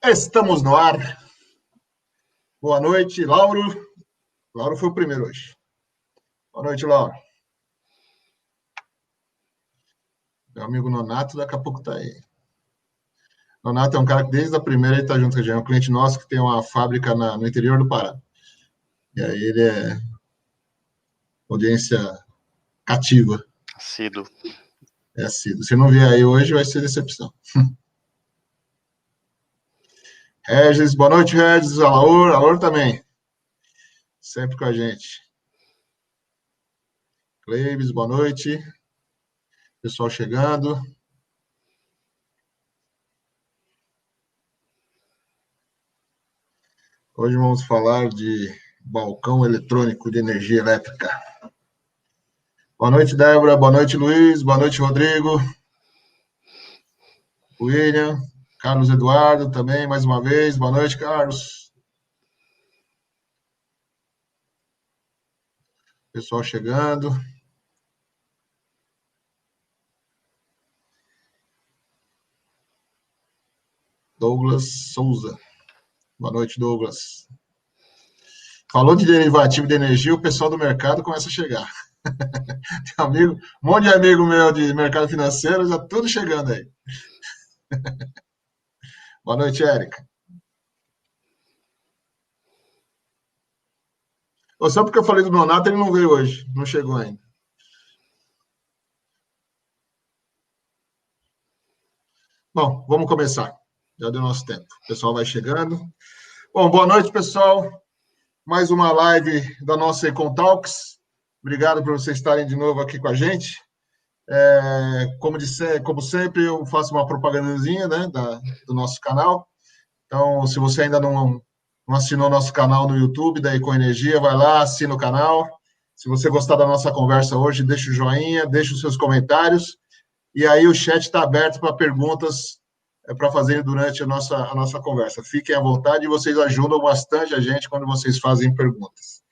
Estamos no ar. Boa noite, Lauro. Lauro foi o primeiro hoje. Boa noite, Lauro. Meu amigo Nonato, daqui a pouco tá aí. Nonato é um cara que desde a primeira ele tá junto com a gente. É um cliente nosso que tem uma fábrica no interior do Pará. E aí ele é audiência cativa. Assíduo. É assíduo. Se não vier aí hoje, vai ser decepção. Regis, boa noite, Regis. Alaor também. Sempre com a gente. Cleives, boa noite. Pessoal chegando. Hoje vamos falar de balcão eletrônico de energia elétrica. Boa noite, Débora. Boa noite, Luiz. Boa noite, Rodrigo. William. Carlos Eduardo também, mais uma vez. Boa noite, Carlos. Pessoal chegando. Douglas Souza. Boa noite, Douglas. Falou de derivativo de energia, o pessoal do mercado começa a chegar. Tem amigo, um monte de amigo meu de mercado financeiro, já tudo chegando aí. Boa noite, Érica. Só porque eu falei do Nonato, ele não veio hoje, não chegou ainda. Bom, vamos começar. Já deu nosso tempo. O pessoal vai chegando. Bom, boa noite, pessoal. Mais uma live da nossa Econ Talks. Obrigado por vocês estarem de novo aqui com a gente. Como sempre, eu faço uma propagandazinha, né, do nosso canal. Então, se você ainda não assinou nosso canal no YouTube da Econ Energia, vai lá, assina o canal. Se você gostar da nossa conversa hoje, deixa o joinha, deixa os seus comentários. E aí o chat está aberto para perguntas para fazerem durante a nossa conversa. Fiquem à vontade e vocês ajudam bastante a gente quando vocês fazem perguntas.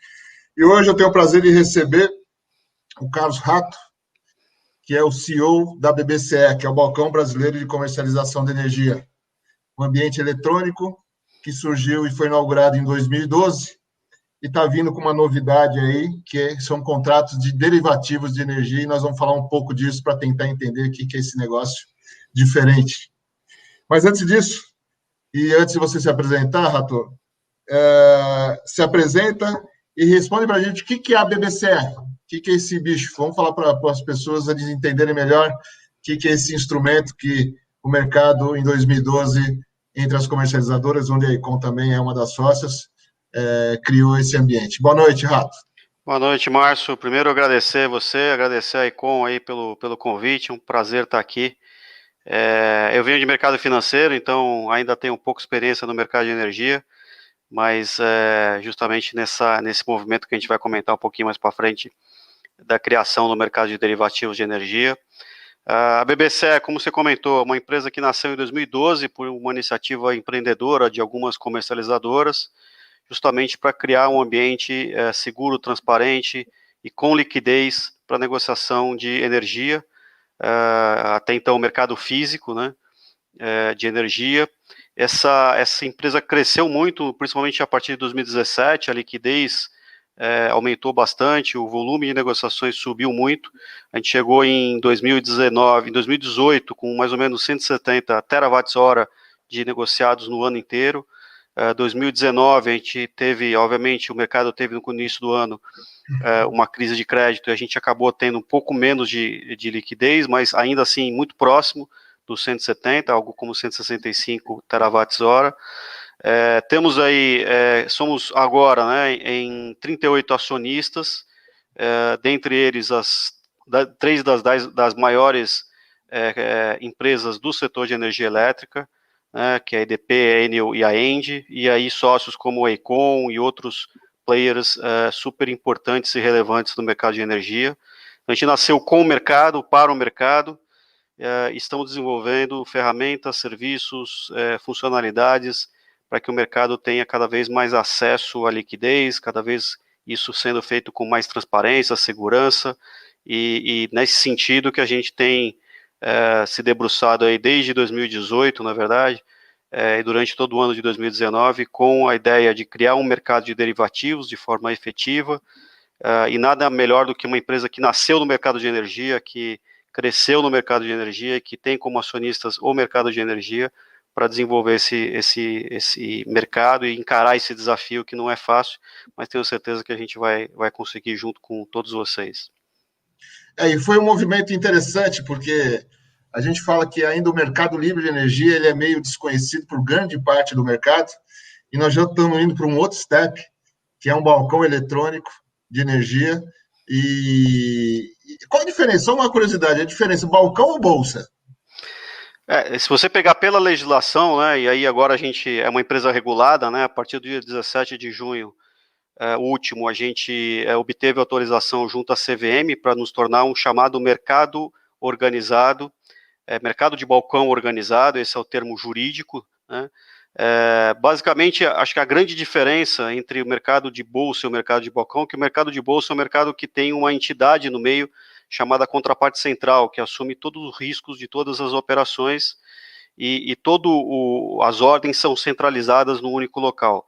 E hoje eu tenho o prazer de receber o Carlos Rato, que é o CEO da BBCE, que é o Balcão Brasileiro de Comercialização de Energia. Um ambiente eletrônico que surgiu e foi inaugurado em 2012 e está vindo com uma novidade aí, que são contratos de derivativos de energia, e nós vamos falar um pouco disso para tentar entender o que é esse negócio diferente. Mas antes disso, e antes de você se apresentar, Rato, se apresenta e responde para a gente o que é a BBCE, o que é esse bicho. Vamos falar para as pessoas eles entenderem melhor o que é esse instrumento que o mercado, em 2012, entre as comercializadoras, onde a Econ também é uma das sócias, criou esse ambiente. Boa noite, Rato. Boa noite, Márcio. Primeiro, agradecer você, agradecer a Econ aí pelo convite, um prazer estar aqui. Eu venho de mercado financeiro, então ainda tenho pouca experiência no mercado de energia, mas justamente nesse movimento que a gente vai comentar um pouquinho mais para frente, da criação do mercado de derivativos de energia. A BBCE, como você comentou, é uma empresa que nasceu em 2012 por uma iniciativa empreendedora de algumas comercializadoras, justamente para criar um ambiente seguro, transparente e com liquidez para negociação de energia, até então o mercado físico, né, de energia. Essa empresa cresceu muito, principalmente a partir de 2017, a liquidez aumentou bastante, o volume de negociações subiu muito. A gente chegou em 2018 com mais ou menos 170 terawatts-hora de negociados no ano inteiro. 2019 a gente teve, obviamente, o mercado teve no início do ano uma crise de crédito e a gente acabou tendo um pouco menos de liquidez, mas ainda assim muito próximo dos 170, algo como 165 terawatts-hora. Temos aí, somos agora, né, em 38 acionistas, dentre eles três das maiores empresas do setor de energia elétrica, que é a EDP, a Enel e a ENGIE, e aí sócios como a Econ e outros players super importantes e relevantes no mercado de energia. A gente nasceu com o mercado, para o mercado, estamos desenvolvendo ferramentas, serviços, funcionalidades para que o mercado tenha cada vez mais acesso à liquidez, cada vez isso sendo feito com mais transparência, segurança, e nesse sentido que a gente tem se debruçado aí desde 2018, na verdade, e durante todo o ano de 2019, com a ideia de criar um mercado de derivativos de forma efetiva, e nada melhor do que uma empresa que nasceu no mercado de energia, que cresceu no mercado de energia, que tem como acionistas o mercado de energia, para desenvolver esse mercado e encarar esse desafio que não é fácil, mas tenho certeza que a gente vai conseguir junto com todos vocês. E foi um movimento interessante, porque a gente fala que ainda o mercado livre de energia ele é meio desconhecido por grande parte do mercado, e nós já estamos indo para um outro step, que é um balcão eletrônico de energia. E qual a diferença? Só uma curiosidade, a diferença, balcão ou bolsa? Se você pegar pela legislação, né, e aí agora a gente é uma empresa regulada, né, a partir do dia 17 de junho, o último, a gente obteve autorização junto à CVM para nos tornar um chamado mercado organizado, mercado de balcão organizado, esse é o termo jurídico, né? Basicamente, acho que a grande diferença entre o mercado de bolsa e o mercado de balcão é que o mercado de bolsa é um mercado que tem uma entidade no meio chamada contraparte central, que assume todos os riscos de todas as operações e as ordens são centralizadas no único local.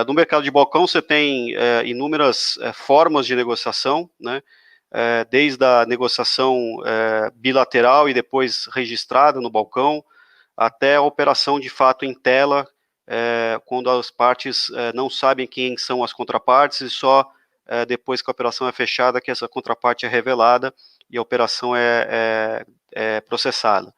No mercado de balcão você tem inúmeras formas de negociação, né? Desde a negociação bilateral e depois registrada no balcão, até a operação de fato em tela, quando as partes não sabem quem são as contrapartes e só depois que a operação é fechada que essa contraparte é revelada e a operação é processada.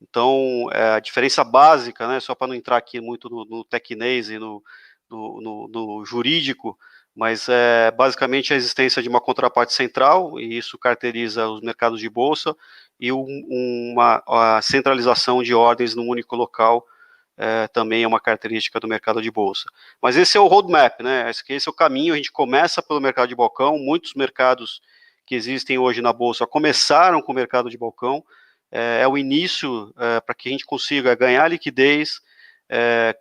Então, a diferença básica, né, só para não entrar aqui muito no tecnês e no jurídico, mas basicamente a existência de uma contraparte central, e isso caracteriza os mercados de bolsa, e a centralização de ordens num único local, também é uma característica do mercado de bolsa. Mas esse é o roadmap, né? Esse é o caminho, a gente começa pelo mercado de balcão, muitos mercados que existem hoje na bolsa começaram com o mercado de balcão, é o início para que a gente consiga ganhar liquidez,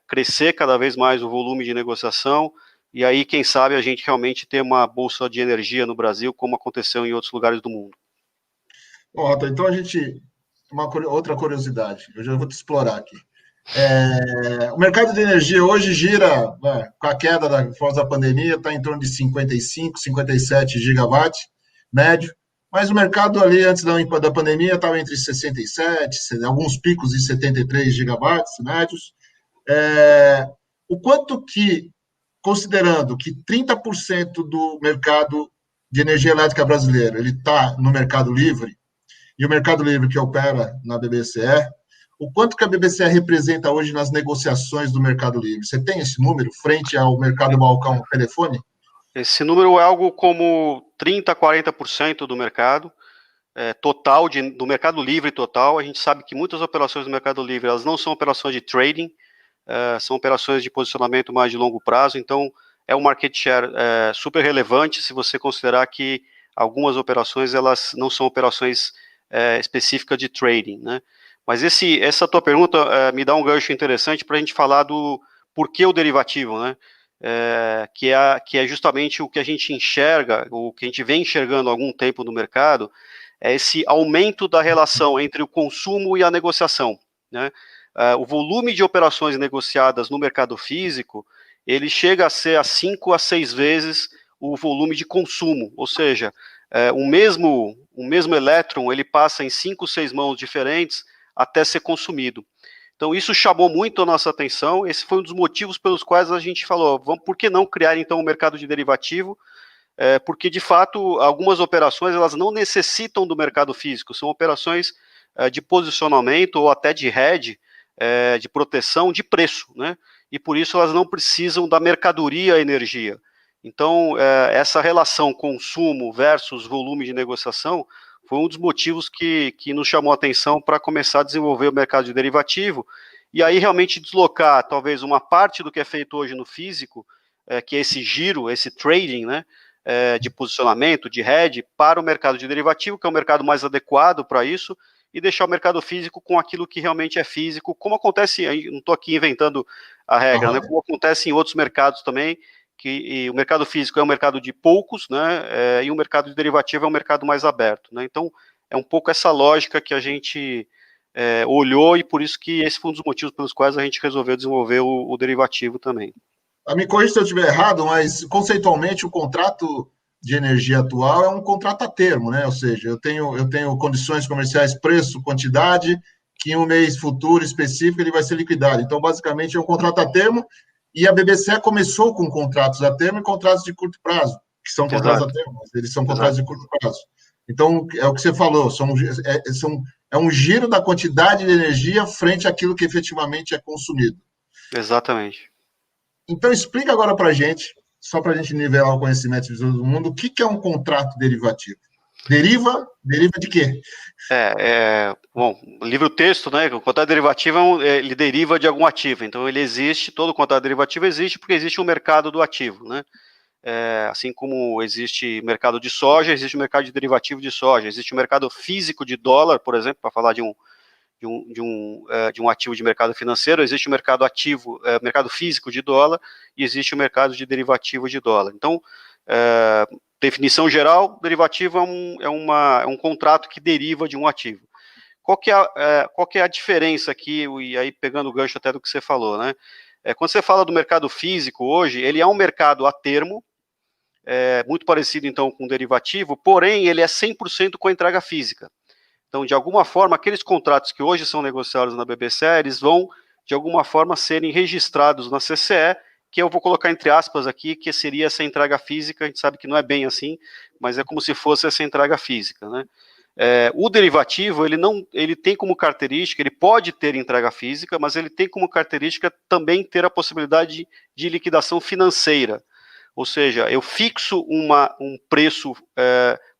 crescer cada vez mais o volume de negociação, e aí, quem sabe, a gente realmente ter uma bolsa de energia no Brasil, como aconteceu em outros lugares do mundo. Bom, Rota, então a gente. Outra curiosidade, eu já vou te explorar aqui. O mercado de energia hoje gira, com a queda após a pandemia, está em torno de 55, 57 gigawatts médio, mas o mercado ali antes da pandemia estava entre 67, alguns picos de 73 gigawatts médios. O quanto que, considerando que 30% do mercado de energia elétrica brasileiro ele está no mercado livre, e o mercado livre que opera na BBCE, o quanto que a BBCE representa hoje nas negociações do mercado livre? Você tem esse número frente ao mercado balcão telefone? Esse número é algo como 30% a 40% do mercado total, do mercado livre total. A gente sabe que muitas operações do mercado livre, elas não são operações de trading, são operações de posicionamento mais de longo prazo, então é um market share super relevante se você considerar que algumas operações, elas não são operações específicas de trading, né? Mas essa tua pergunta me dá um gancho interessante para a gente falar do porquê o derivativo, né? Que é justamente o que a gente enxerga, o que a gente vem enxergando há algum tempo no mercado, é esse aumento da relação entre o consumo e a negociação, né? O volume de operações negociadas no mercado físico, ele chega a ser a 5 a 6 vezes o volume de consumo, ou seja, o mesmo elétron, ele passa em 5, 6 mãos diferentes até ser consumido. Então, isso chamou muito a nossa atenção, esse foi um dos motivos pelos quais a gente falou, por que não criar, então, um mercado de derivativo? Porque, de fato, algumas operações, elas não necessitam do mercado físico, são operações de posicionamento ou até de hedge, de proteção de preço, né? E por isso elas não precisam da mercadoria energia. Então, essa relação consumo versus volume de negociação foi um dos motivos que nos chamou a atenção para começar a desenvolver o mercado de derivativo, e aí realmente deslocar talvez uma parte do que é feito hoje no físico, que é esse giro, esse trading, né, de posicionamento, de hedge, para o mercado de derivativo, que é o mercado mais adequado para isso, e deixar o mercado físico com aquilo que realmente é físico, como acontece, não estou aqui inventando a regra, né, como acontece em outros mercados também, que o mercado físico é um mercado de poucos, né, e o mercado de derivativo é um mercado mais aberto, né, então é um pouco essa lógica que a gente olhou, e por isso que esse foi um dos motivos pelos quais a gente resolveu desenvolver o derivativo também. Me corrija se eu estiver errado, mas conceitualmente o contrato de energia atual é um contrato a termo, né? Ou seja, eu tenho condições comerciais, preço, quantidade, que em um mês futuro específico ele vai ser liquidado. Então, basicamente, é um contrato a termo, e a BBC começou com contratos a termo e contratos de curto prazo, que são contratos a termo, mas eles são contratos de curto prazo. Então, é o que você falou, é um giro da quantidade de energia frente àquilo que efetivamente é consumido. Exatamente. Então, explica agora para a gente, só para a gente nivelar o conhecimento de todo mundo, o que é um contrato derivativo? Deriva de quê? Bom, livro-texto, né? O contrato derivativo ele deriva de algum ativo. Então, ele existe, todo contrato derivativo existe porque existe um mercado do ativo, né? Assim como existe mercado de soja, existe o mercado de derivativo de soja, existe o mercado físico de dólar, por exemplo, para falar de um ativo de mercado financeiro, existe o mercado ativo, mercado físico de dólar, e existe o mercado de derivativo de dólar. Então, definição geral, derivativo é um contrato que deriva de um ativo. Qual que é a diferença aqui, e aí pegando o gancho até do que você falou, né? Quando você fala do mercado físico hoje, ele é um mercado a termo, muito parecido então com o derivativo, porém ele é 100% com a entrega física. Então, de alguma forma, aqueles contratos que hoje são negociados na BBC, eles vão, de alguma forma, serem registrados na CCE, que eu vou colocar entre aspas aqui, que seria essa entrega física. A gente sabe que não é bem assim, mas é como se fosse essa entrega física, né? O derivativo, ele tem como característica, ele pode ter entrega física, mas ele tem como característica também ter a possibilidade de liquidação financeira. Ou seja, eu fixo um preço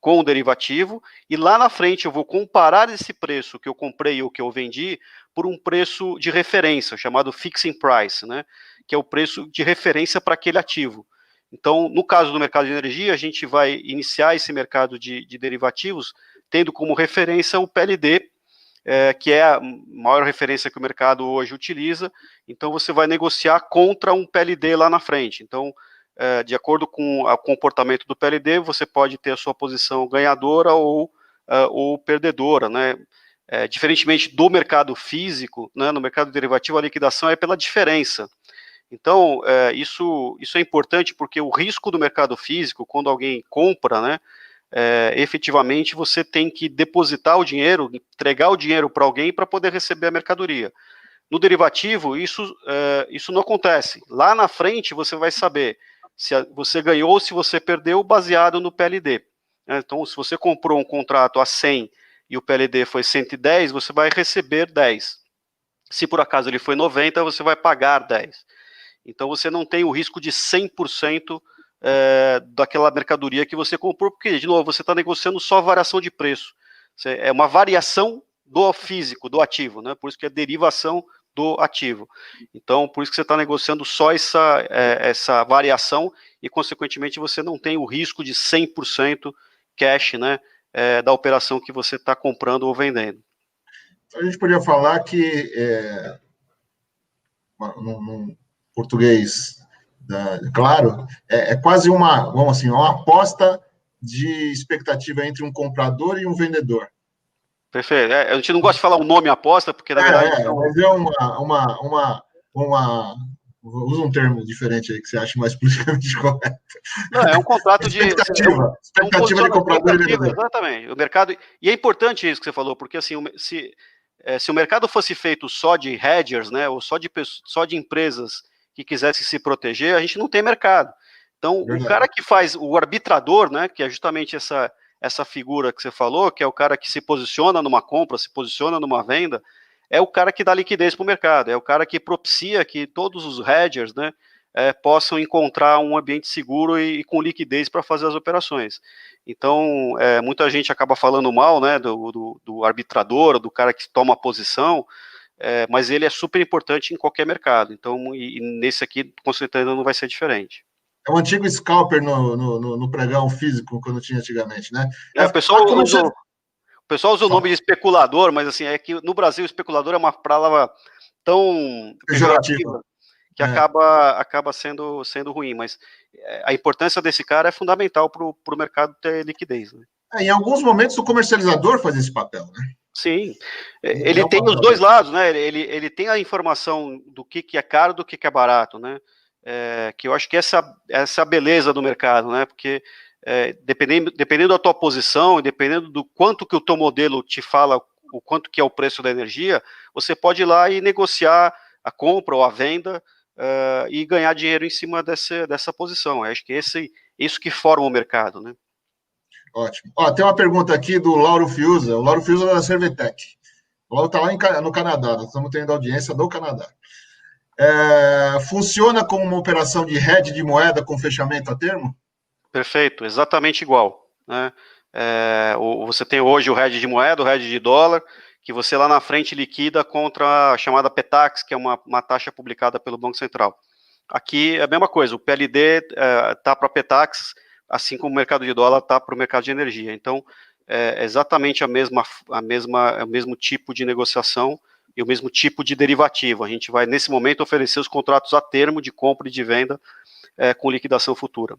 com o derivativo, e lá na frente eu vou comparar esse preço que eu comprei ou que eu vendi por um preço de referência, chamado fixing price, né? Que é o preço de referência para aquele ativo. Então, no caso do mercado de energia, a gente vai iniciar esse mercado de derivativos tendo como referência o PLD, que é a maior referência que o mercado hoje utiliza. Então, você vai negociar contra um PLD lá na frente. Então, de acordo com o comportamento do PLD, você pode ter a sua posição ganhadora ou perdedora, né? Diferentemente do mercado físico, né, no mercado derivativo a liquidação é pela diferença. Então, isso é importante porque o risco do mercado físico, quando alguém compra, né, efetivamente você tem que depositar o dinheiro, entregar o dinheiro para alguém para poder receber a mercadoria. No derivativo, isso não acontece. Lá na frente, você vai saber se você ganhou ou se você perdeu baseado no PLD. Então, se você comprou um contrato a 100 e o PLD foi 110, você vai receber 10. Se por acaso ele foi 90, você vai pagar 10. Então, você não tem o risco de 100% daquela mercadoria que você comprou, porque, de novo, você está negociando só variação de preço. É uma variação do físico, do ativo, né? Por isso que é derivação do ativo. Então, por isso que você está negociando só essa variação e, consequentemente, você não tem o risco de 100% cash, né, da operação que você está comprando ou vendendo. A gente podia falar que, num português claro, é quase vamos assim, uma aposta de expectativa entre um comprador e um vendedor. Perfeito. A gente não gosta de falar o nome aposta, porque na verdade. Mas é usa um termo diferente aí que você acha mais politicamente correto. Não, é um contrato de. Expectativa de comprador e vendedor. Exatamente. O mercado. E é importante isso que você falou, porque assim, se o mercado fosse feito só de hedgers, né, ou só de empresas que quisessem se proteger, a gente não tem mercado. Então, verdade. O cara que faz o arbitrador, né, que é justamente essa figura que você falou, que é o cara que se posiciona numa compra, se posiciona numa venda, é o cara que dá liquidez para o mercado, é o cara que propicia que todos os hedgers, né, possam encontrar um ambiente seguro e com liquidez para fazer as operações. Então, muita gente acaba falando mal, né, do arbitrador, do cara que toma a posição, mas ele é super importante em qualquer mercado. Então, e nesse aqui, com certeza, não vai ser diferente. É o antigo scalper no pregão físico, quando tinha antigamente, né? O pessoal usa o nome de especulador, mas assim, é que no Brasil especulador é uma palavra tão pejorativa que acaba sendo ruim, mas a importância desse cara é fundamental para o mercado ter liquidez. Né? Em alguns momentos o comercializador faz esse papel, né? Sim, ele tem os dois lados, né? Ele tem a informação do que é caro, do que é barato, né? Que eu acho que essa é a beleza do mercado, né? Porque dependendo da tua posição, dependendo do quanto que o teu modelo te fala, o quanto que é o preço da energia, você pode ir lá e negociar a compra ou a venda e ganhar dinheiro em cima dessa posição. Eu acho que isso que forma o mercado, né? Ótimo. Ó, tem uma pergunta aqui do Lauro Fiuza. O Lauro Fiuza é da Servetec. O Lauro está lá no Canadá. Nós estamos tendo audiência do Canadá. Funciona como uma operação de hedge de moeda com fechamento a termo? Perfeito, exatamente igual, né? Você tem hoje o hedge de moeda, o hedge de dólar, que você lá na frente liquida contra a chamada PETAX, que é uma taxa publicada pelo Banco Central. Aqui é a mesma coisa, o PLD está para a PETAX, assim como o mercado de dólar está para o mercado de energia. Então, é exatamente o mesmo tipo de negociação e o mesmo tipo de derivativo. A gente vai, nesse momento, oferecer os contratos a termo de compra e de venda com liquidação futura.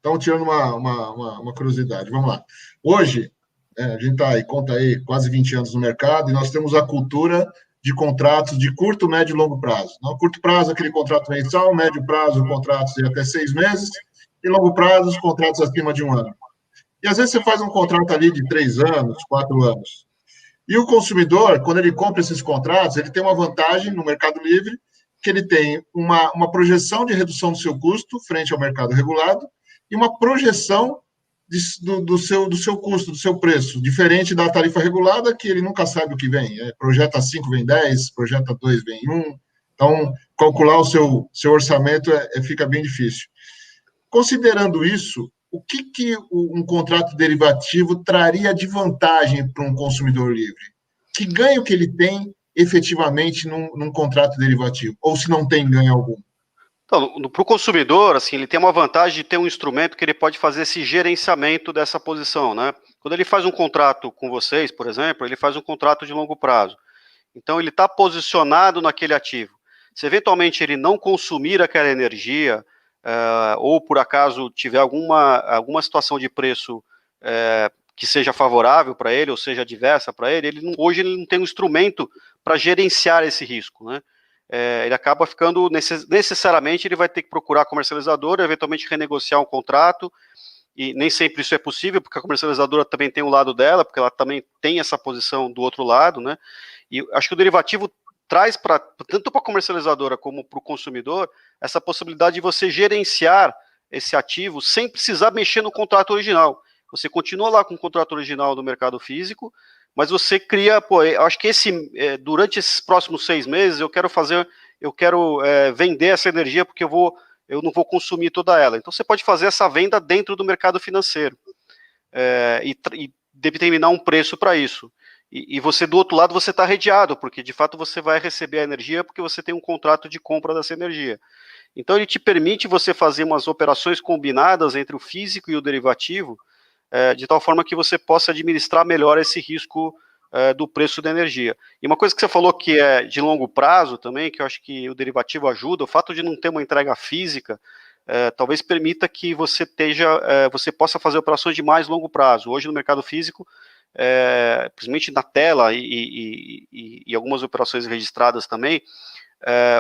Então, tirando uma curiosidade, vamos lá. Hoje, a gente conta aí quase 20 anos no mercado e nós temos a cultura de contratos de curto, médio e longo prazo. No curto prazo, aquele contrato mensal, médio prazo, contratos de até 6 meses, e longo prazo, os contratos acima de 1 ano. E às vezes você faz um contrato ali de 3 anos, 4 anos. E o consumidor, quando ele compra esses contratos, ele tem uma vantagem no Mercado Livre, que ele tem uma projeção de redução do seu custo frente ao mercado regulado e uma projeção do seu custo, do seu preço, diferente da tarifa regulada, que ele nunca sabe o que vem. Projeta 5, vem 10, projeta 2, vem 1. Então, calcular o seu orçamento fica bem difícil. Considerando isso, o que um contrato derivativo traria de vantagem para um consumidor livre? Que ganho que ele tem efetivamente num contrato derivativo? Ou se não tem ganho algum? Então, para o consumidor, assim, ele tem uma vantagem de ter um instrumento que ele pode fazer esse gerenciamento dessa posição, né? Quando ele faz um contrato com vocês, por exemplo, ele faz um contrato de longo prazo. Então, ele está posicionado naquele ativo. Se eventualmente ele não consumir aquela energia, ou por acaso tiver alguma situação de preço que seja favorável para ele, ou seja adversa para ele, hoje ele não tem um instrumento para gerenciar esse risco, né? Ele acaba ficando, necessariamente, ele vai ter que procurar a comercializadora, eventualmente renegociar um contrato, e nem sempre isso é possível, porque a comercializadora também tem o lado dela, porque ela também tem essa posição do outro lado, né? E acho que o derivativo traz tanto para a comercializadora como para o consumidor essa possibilidade de você gerenciar esse ativo sem precisar mexer no contrato original. Você continua lá com o contrato original do mercado físico, mas você cria, eu acho que durante esses próximos 6 meses eu quero vender essa energia porque eu não vou consumir toda ela. Então você pode fazer essa venda dentro do mercado financeiro e determinar um preço para isso. E você, do outro lado, você está redeado, porque de fato você vai receber a energia porque você tem um contrato de compra dessa energia. Então ele te permite você fazer umas operações combinadas entre o físico e o derivativo, de tal forma que você possa administrar melhor esse risco do preço da energia. E uma coisa que você falou que é de longo prazo também, que eu acho que o derivativo ajuda, o fato de não ter uma entrega física, talvez permita que você possa fazer operações de mais longo prazo. Hoje no mercado físico, principalmente na tela e algumas operações registradas também,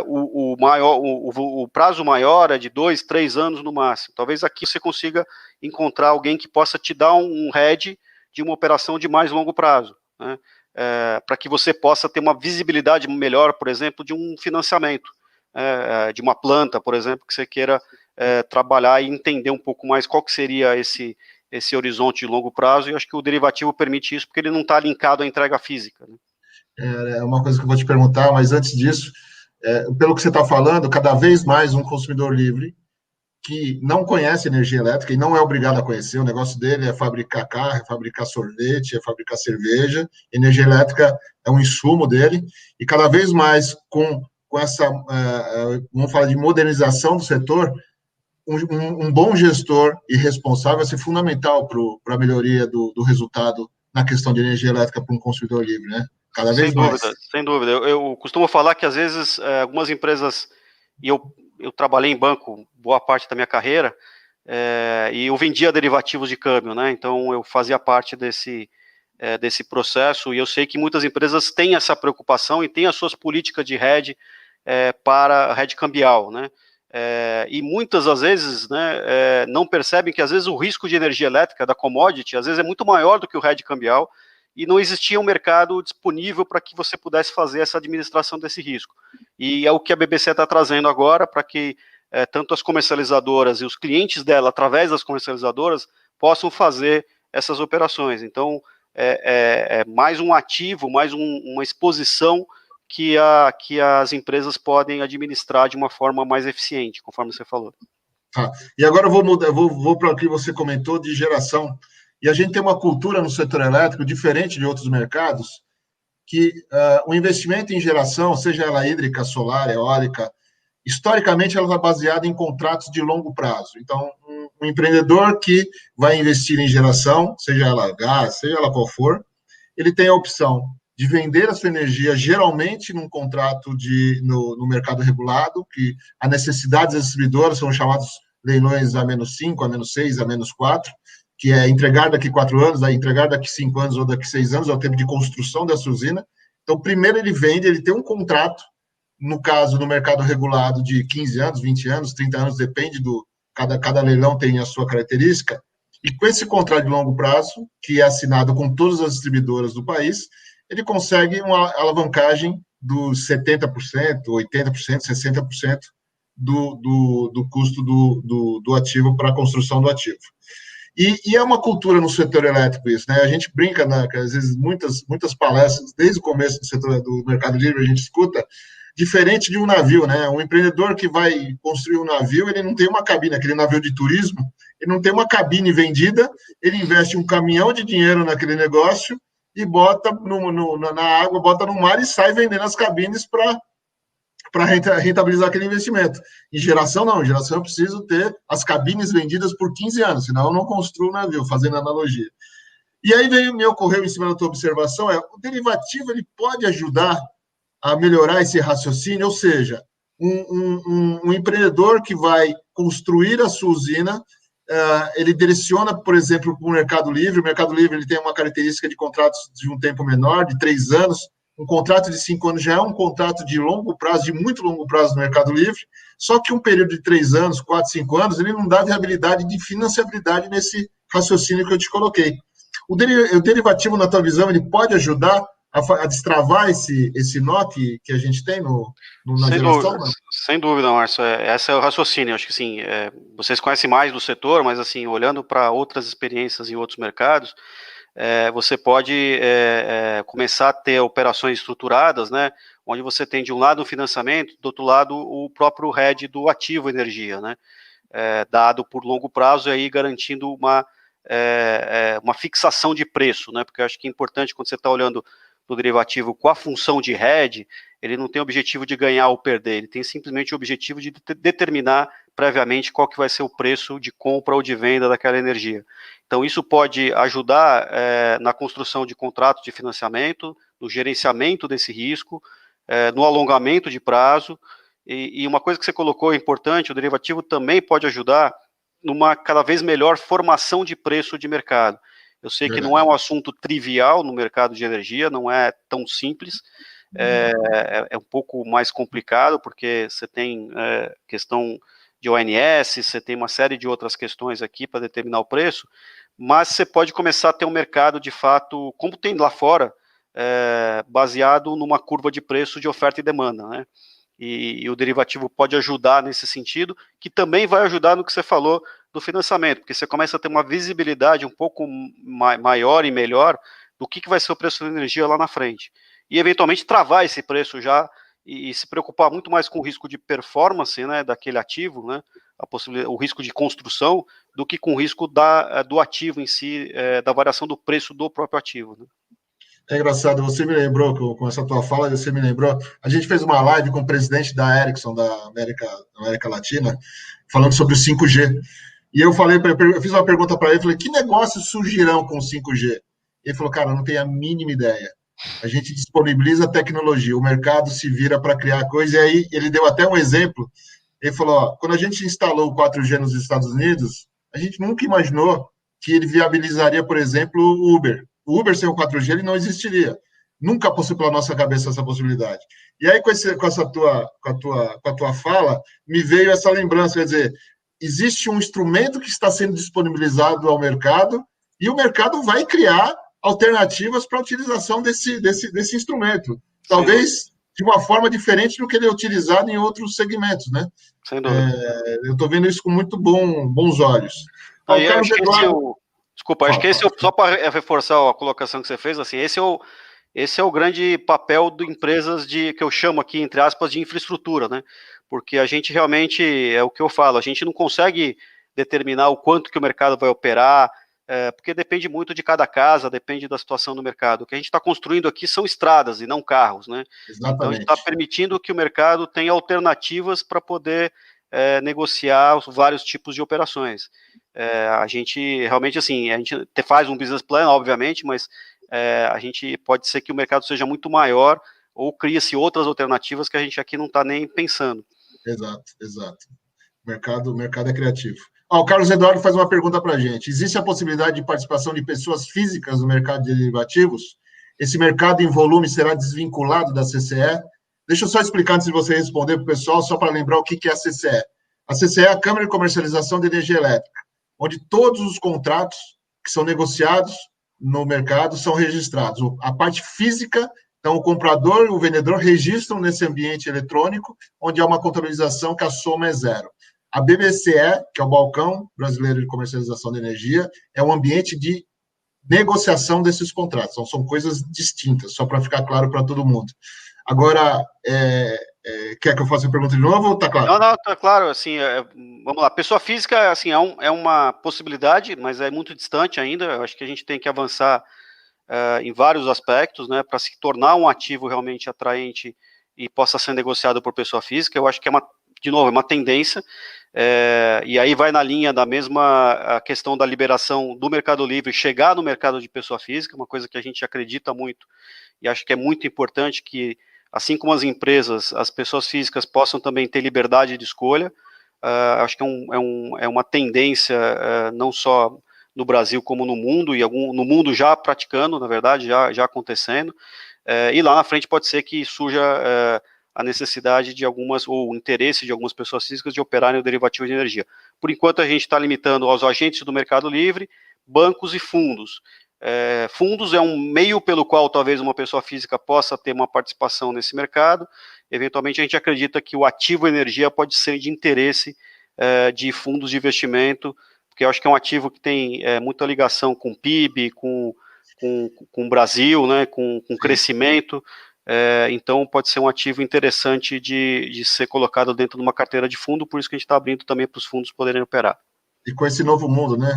o prazo maior é de 2, 3 anos no máximo. Talvez aqui você consiga encontrar alguém que possa te dar um hedge de uma operação de mais longo prazo, né? Para que você possa ter uma visibilidade melhor, por exemplo, de um financiamento, de uma planta, por exemplo, que você queira trabalhar e entender um pouco mais qual que seria esse horizonte de longo prazo, e eu acho que o derivativo permite isso, porque ele não está linkado à entrega física, né? É uma coisa que eu vou te perguntar, mas antes disso, pelo que você está falando, cada vez mais um consumidor livre que não conhece energia elétrica e não é obrigado a conhecer, o negócio dele é fabricar carro, é fabricar sorvete, é fabricar cerveja, energia elétrica é um insumo dele, e cada vez mais com essa, vamos falar de modernização do setor, um bom gestor e responsável vai ser fundamental para a melhoria do resultado na questão de energia elétrica para um consumidor livre, né? Cada vez mais. Sem dúvida. Eu costumo falar que às vezes algumas empresas, e eu trabalhei em banco boa parte da minha carreira, e eu vendia derivativos de câmbio, né? Então eu fazia parte desse processo, e eu sei que muitas empresas têm essa preocupação e têm as suas políticas de hedge para hedge cambial, né? E muitas das vezes, né, não percebem que às vezes o risco de energia elétrica da commodity às vezes é muito maior do que o hedge cambial, e não existia um mercado disponível para que você pudesse fazer essa administração desse risco. E é o que a BBC está trazendo agora, para que tanto as comercializadoras e os clientes dela, através das comercializadoras, possam fazer essas operações. Então, mais um ativo, mais uma exposição que as empresas podem administrar de uma forma mais eficiente, conforme você falou. Tá. E agora eu vou mudar, vou para o que você comentou de geração. E a gente tem uma cultura no setor elétrico, diferente de outros mercados, que o investimento em geração, seja ela hídrica, solar, eólica, historicamente ela está baseada em contratos de longo prazo. Então, um empreendedor que vai investir em geração, seja ela gás, seja ela qual for, ele tem a opção de vender a sua energia, geralmente num contrato no mercado regulado, que a necessidade das distribuidoras são chamados leilões A-5, A-6, A-4, que é entregar daqui 4 anos, entregar daqui 5 anos ou daqui 6 anos, é o tempo de construção dessa usina. Então, primeiro ele vende, ele tem um contrato, no caso, no mercado regulado, de 15 anos, 20 anos, 30 anos, depende cada leilão tem a sua característica, e com esse contrato de longo prazo, que é assinado com todas as distribuidoras do país, ele consegue uma alavancagem dos 70%, 80%, 60% do custo do ativo para a construção do ativo. E é uma cultura no setor elétrico isso, né? A gente brinca, né, que às vezes muitas palestras, desde o começo do setor do Mercado Livre, a gente escuta, diferente de um navio, né? Um empreendedor que vai construir um navio, ele não tem uma cabine, aquele navio de turismo, ele não tem uma cabine vendida, ele investe um caminhão de dinheiro naquele negócio e bota na água, bota no mar e sai vendendo as cabines para rentabilizar aquele investimento. Em geração, não. Em geração, eu preciso ter as cabines vendidas por 15 anos, senão eu não construo o navio, fazendo analogia. E aí me ocorreu, em cima da tua observação, o derivativo ele pode ajudar a melhorar esse raciocínio, ou seja, um empreendedor que vai construir a sua usina, ele direciona, por exemplo, para o Mercado Livre. O Mercado Livre ele tem uma característica de contratos de um tempo menor, de 3 anos. Um contrato de 5 anos já é um contrato de longo prazo, de muito longo prazo no Mercado Livre, só que um período de 3 anos, 4, 5 anos, ele não dá viabilidade de financiabilidade nesse raciocínio que eu te coloquei. O derivativo, na tua visão, ele pode ajudar a destravar esse nó que a gente tem na geração? Sem dúvida, Márcio. Esse é o raciocínio. Acho que assim, vocês conhecem mais do setor, mas assim, olhando para outras experiências em outros mercados, você pode começar a ter operações estruturadas, né, onde você tem de um lado o financiamento, do outro lado o próprio hedge do ativo energia, né, dado por longo prazo e aí garantindo uma fixação de preço, né, porque eu acho que é importante quando você está olhando do derivativo com a função de hedge, ele não tem o objetivo de ganhar ou perder, ele tem simplesmente o objetivo de determinar previamente qual que vai ser o preço de compra ou de venda daquela energia. Então, isso pode ajudar na construção de contratos de financiamento, no gerenciamento desse risco, no alongamento de prazo, e uma coisa que você colocou importante, o derivativo também pode ajudar numa cada vez melhor formação de preço de mercado. Eu sei que não é um assunto trivial no mercado de energia, não é tão simples, é um pouco mais complicado, porque você tem questão de ONS, você tem uma série de outras questões aqui para determinar o preço, mas você pode começar a ter um mercado, de fato, como tem lá fora, baseado numa curva de preço de oferta e demanda, né? E o derivativo pode ajudar nesse sentido, que também vai ajudar no que você falou do financiamento, porque você começa a ter uma visibilidade um pouco maior e melhor do que vai ser o preço da energia lá na frente. E, eventualmente, travar esse preço já e se preocupar muito mais com o risco de performance, né, daquele ativo, né, o risco de construção, do que com o risco do ativo em si, da variação do preço do próprio ativo, né. É engraçado, você me lembrou, com essa tua fala, você me lembrou, a gente fez uma live com o presidente da Ericsson, da América Latina, falando sobre o 5G. E eu fiz uma pergunta para ele, falei, que negócios surgirão com o 5G? Ele falou, cara, não tenho a mínima ideia. A gente disponibiliza a tecnologia, o mercado se vira para criar coisa, e aí ele deu até um exemplo, ele falou, ó, quando a gente instalou o 4G nos Estados Unidos, a gente nunca imaginou que ele viabilizaria, por exemplo, o Uber. o Uber sem o 4G ele não existiria. Nunca passou pela nossa cabeça essa possibilidade. E aí, com a tua fala, me veio essa lembrança, quer dizer, existe um instrumento que está sendo disponibilizado ao mercado e o mercado vai criar alternativas para a utilização desse instrumento. Talvez de uma forma diferente do que ele é utilizado em outros segmentos, né? Sem dúvida. Eu estou vendo isso com muito bons olhos. Aí, Carlos Eduardo... Desculpa, acho que esse é só para reforçar a colocação que você fez, assim, esse é o grande papel de empresas que eu chamo aqui, entre aspas, de infraestrutura, né? Porque a gente realmente, é o que eu falo, a gente não consegue determinar o quanto que o mercado vai operar, porque depende muito de cada casa, depende da situação do mercado. O que a gente está construindo aqui são estradas e não carros, né? Exatamente. Então a gente está permitindo que o mercado tenha alternativas para poder negociar os vários tipos de operações. A gente realmente, assim, a gente faz um business plan, obviamente, mas a gente pode ser que o mercado seja muito maior ou cria-se outras alternativas que a gente aqui não está nem pensando. Exato. O mercado é criativo. O Carlos Eduardo faz uma pergunta para a gente. Existe a possibilidade de participação de pessoas físicas no mercado de derivativos? Esse mercado em volume será desvinculado da CCE? Deixa eu só explicar antes de você responder para o pessoal, só para lembrar o que é a CCE. A CCE é a Câmara de Comercialização de Energia Elétrica, onde todos os contratos que são negociados no mercado são registrados. A parte física, então o comprador e o vendedor registram nesse ambiente eletrônico, onde há uma contabilização que a soma é zero. A BBCE, que é o Balcão Brasileiro de Comercialização de Energia, é um ambiente de negociação desses contratos. Então, são coisas distintas, só para ficar claro para todo mundo. Agora, quer que eu faça a pergunta de novo ou está claro? Não, está claro. Assim, vamos lá. Pessoa física, assim, é uma possibilidade, mas é muito distante ainda. Eu acho que a gente tem que avançar em vários aspectos, né, para se tornar um ativo realmente atraente e possa ser negociado por pessoa física. Eu acho que de novo, é uma tendência, e aí vai na linha da mesma questão da liberação do Mercado Livre, chegar no mercado de pessoa física, uma coisa que a gente acredita muito, e acho que é muito importante que, assim como as empresas, as pessoas físicas possam também ter liberdade de escolha. Acho que é uma tendência, não só no Brasil como no mundo, e no mundo já praticando, na verdade, já acontecendo, e lá na frente pode ser que surja a necessidade de ou o interesse de algumas pessoas físicas de operarem o derivativo de energia. Por enquanto, a gente está limitando aos agentes do Mercado Livre, bancos e fundos. Fundos é um meio pelo qual talvez uma pessoa física possa ter uma participação nesse mercado. Eventualmente, a gente acredita que o ativo energia pode ser de interesse de fundos de investimento, porque eu acho que é um ativo que tem muita ligação com o PIB, com o Brasil, né, com crescimento. Então pode ser um ativo interessante de ser colocado dentro de uma carteira de fundo, por isso que a gente está abrindo também para os fundos poderem operar. E com esse novo mundo, né?